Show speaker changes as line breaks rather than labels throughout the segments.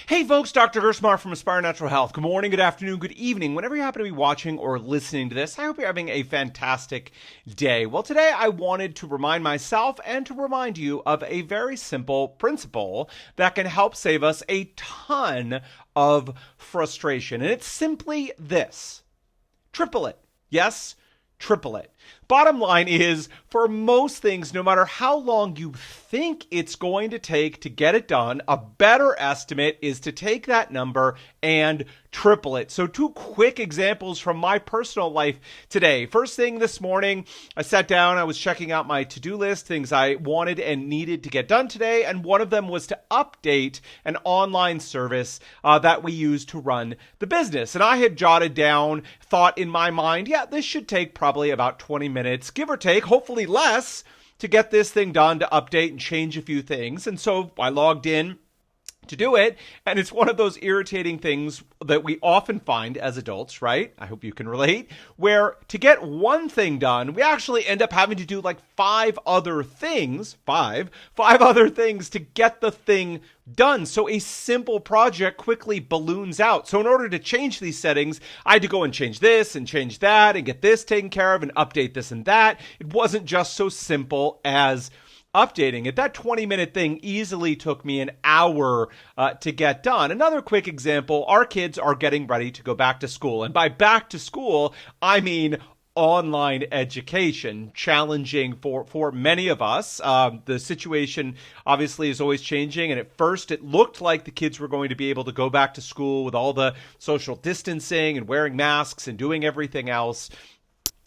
Hey folks, Dr. Gerstmar from Aspire Natural Health. Good morning, good afternoon, good evening. Whenever you happen to be watching or listening to this, I hope you're having a fantastic day. Well, today I wanted to remind myself and to remind you of a very simple principle that can help save us a ton of frustration. And it's simply this: triple it. Yes, triple it. Bottom line is, for most things, no matter how long you think it's going to take to get it done, a better estimate is to take that number and triple it. So 2 quick examples from my personal life today. First thing this morning, I sat down, I was checking out my to-do list, things I wanted and needed to get done today, and one of them was to update an online service that we use to run the business. And I had jotted down, thought in my mind, yeah, this should take probably about 20 minutes, give or take, hopefully less, to get this thing done, to update and change a few things. And so I logged in to do it, and it's one of those irritating things that we often find as adults, right? I hope you can relate, where to get one thing done, we actually end up having to do like five other things to get the thing done. So a simple project quickly balloons out. So in order to change these settings, I had to go and change this and change that and get this taken care of and update this and that. It wasn't just so simple as updating it. That 20-minute thing easily took me an hour to get done. Another quick example, our kids are getting ready to go back to school. And by back to school, I mean online education, challenging for many of us. The situation obviously is always changing. And at first it looked like the kids were going to be able to go back to school with all the social distancing and wearing masks and doing everything else.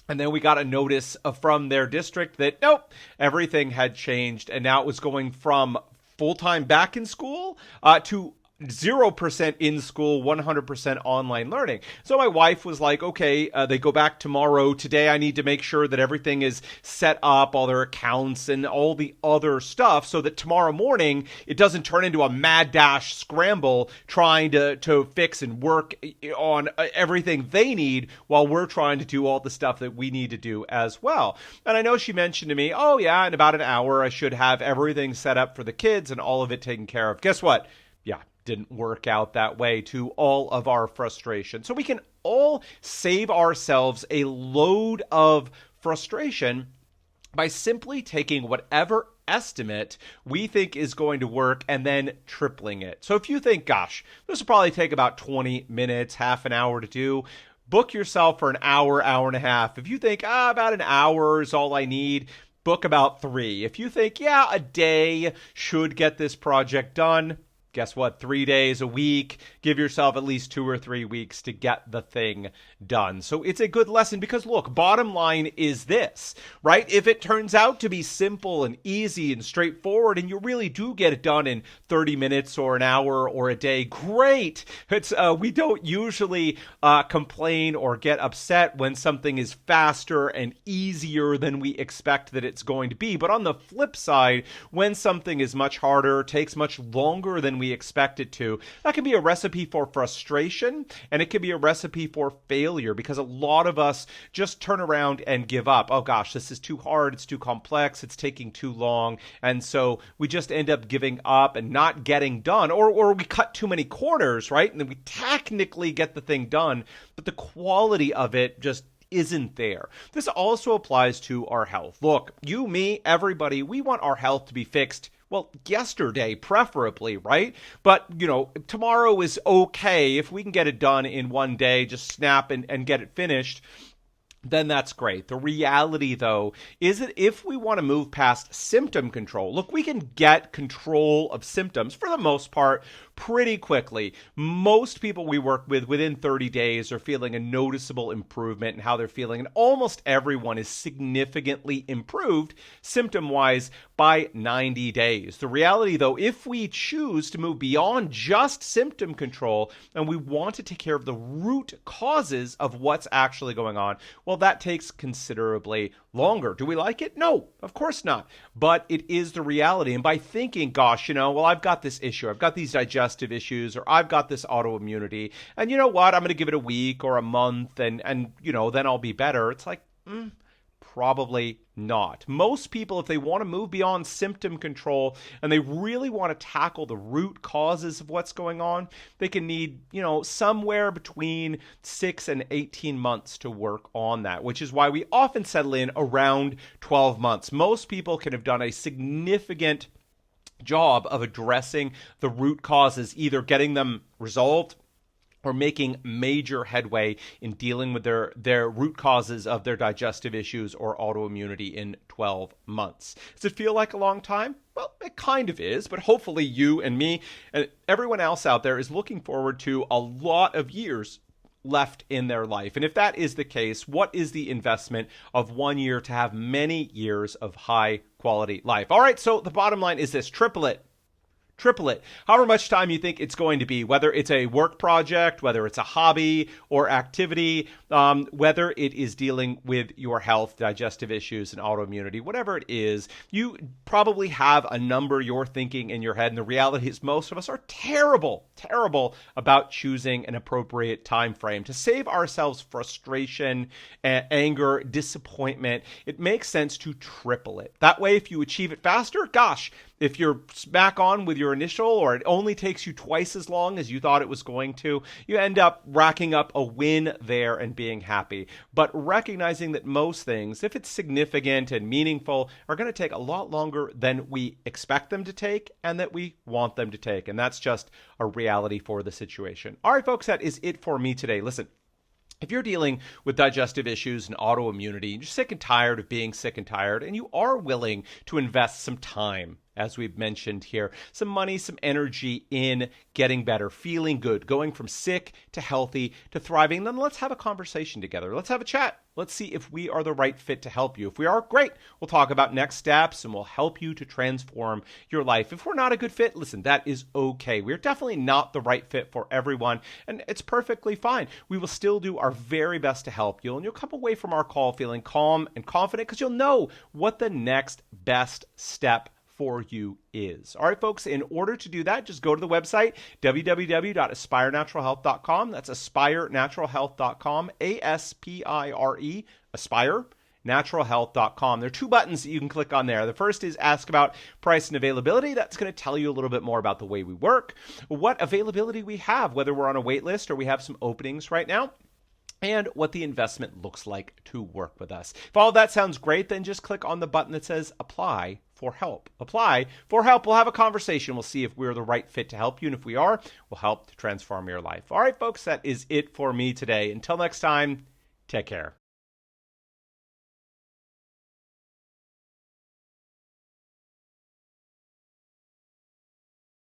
And then we got a notice from their district that, nope, everything had changed. And now it was going from full-time back in school to 0% in school, 100% online learning. So my wife was like, okay, they go back tomorrow. Today I need to make sure that everything is set up, all their accounts and all the other stuff, so that tomorrow morning it doesn't turn into a mad dash scramble trying to fix and work on everything they need while we're trying to do all the stuff that we need to do as well. And I know she mentioned to me, oh yeah, in about an hour I should have everything set up for the kids and all of it taken care of. Guess what? Yeah, didn't work out that way, to all of our frustration. So we can all save ourselves a load of frustration by simply taking whatever estimate we think is going to work and then tripling it. So if you think, gosh, this will probably take about 20 minutes, half an hour to do, book yourself for an hour, hour and a half. If you think, about an hour is all I need, book about 3. If you think, yeah, a day should get this project done, guess what? 3 days a week. Give yourself at least 2 or 3 weeks to get the thing done. So it's a good lesson because, look, bottom line is this, right? If it turns out to be simple and easy and straightforward and you really do get it done in 30 minutes or an hour or a day, great. We don't usually complain or get upset when something is faster and easier than we expect that it's going to be. But on the flip side, when something is much harder, takes much longer than we expect it to, that can be a recipe for frustration, and it can be a recipe for failure, because a lot of us just turn around and give up. Oh gosh, this is too hard, it's too complex, it's taking too long, and so we just end up giving up and not getting done, or we cut too many corners, right? And then we technically get the thing done, but the quality of it just isn't there. This also applies to our health. Look, you, me, everybody, we want our health to be fixed, well, yesterday, preferably, right? But, tomorrow is okay. If we can get it done in one day, just snap and get it finished, then that's great. The reality, though, is that if we want to move past symptom control, look, we can get control of symptoms for the most part pretty quickly. Most people we work with within 30 days are feeling a noticeable improvement in how they're feeling, and almost everyone is significantly improved symptom-wise by 90 days. The reality, though, if we choose to move beyond just symptom control and we want to take care of the root causes of what's actually going on, well, that takes considerably longer. Do we like it? No, of course not. But it is the reality. And by thinking, gosh, well, I've got this issue, I've got these digestive issues, or I've got this autoimmunity, and you know what? I'm going to give it a week or a month and then I'll be better. It's like, Probably not. Most people, if they want to move beyond symptom control and they really want to tackle the root causes of what's going on, they can need, somewhere between 6 and 18 months to work on that, which is why we often settle in around 12 months. Most people can have done a significant job of addressing the root causes, either getting them resolved or making major headway in dealing with their root causes of their digestive issues or autoimmunity in 12 months. Does it feel like a long time? Well, it kind of is, but hopefully you and me and everyone else out there is looking forward to a lot of years left in their life. And if that is the case, what is the investment of 1 year to have many years of high quality life? All right, so the bottom line is this: triple it. However much time you think it's going to be, whether it's a work project, whether it's a hobby or activity, whether it is dealing with your health, digestive issues, and autoimmunity, whatever it is, you probably have a number you're thinking in your head. And the reality is most of us are terrible about choosing an appropriate time frame. To save ourselves frustration, anger, disappointment, it makes sense to triple it. That way, if you achieve it faster, gosh, if you're back on with your initial, or it only takes you twice as long as you thought it was going to, you end up racking up a win there and being happy. But recognizing that most things, if it's significant and meaningful, are going to take a lot longer than we expect them to take and that we want them to take. And that's just a reality for the situation. All right, folks, that is it for me today. Listen, if you're dealing with digestive issues and autoimmunity, you're sick and tired of being sick and tired, and you are willing to invest some time, as we've mentioned here, some money, some energy in getting better, feeling good, going from sick to healthy to thriving, then let's have a conversation together. Let's have a chat. Let's see if we are the right fit to help you. If we are, great. We'll talk about next steps and we'll help you to transform your life. If we're not a good fit, listen, that is okay. We're definitely not the right fit for everyone, and it's perfectly fine. We will still do our very best to help you, and you'll come away from our call feeling calm and confident because you'll know what the next best step for you is. All right, folks, in order to do that, just go to the website, www.aspirenaturalhealth.com. That's aspirenaturalhealth.com, ASPIRE, aspirenaturalhealth.com. There are two buttons that you can click on there. The first is Ask About Price and Availability. That's going to tell you a little bit more about the way we work, what availability we have, whether we're on a wait list or we have some openings right now, and what the investment looks like to work with us. If all of that sounds great, then just click on the button that says Apply for Help. Apply for help. We'll have a conversation. We'll see if we're the right fit to help you. And if we are, we'll help to transform your life. All right, folks, that is it for me today. Until next time, take care.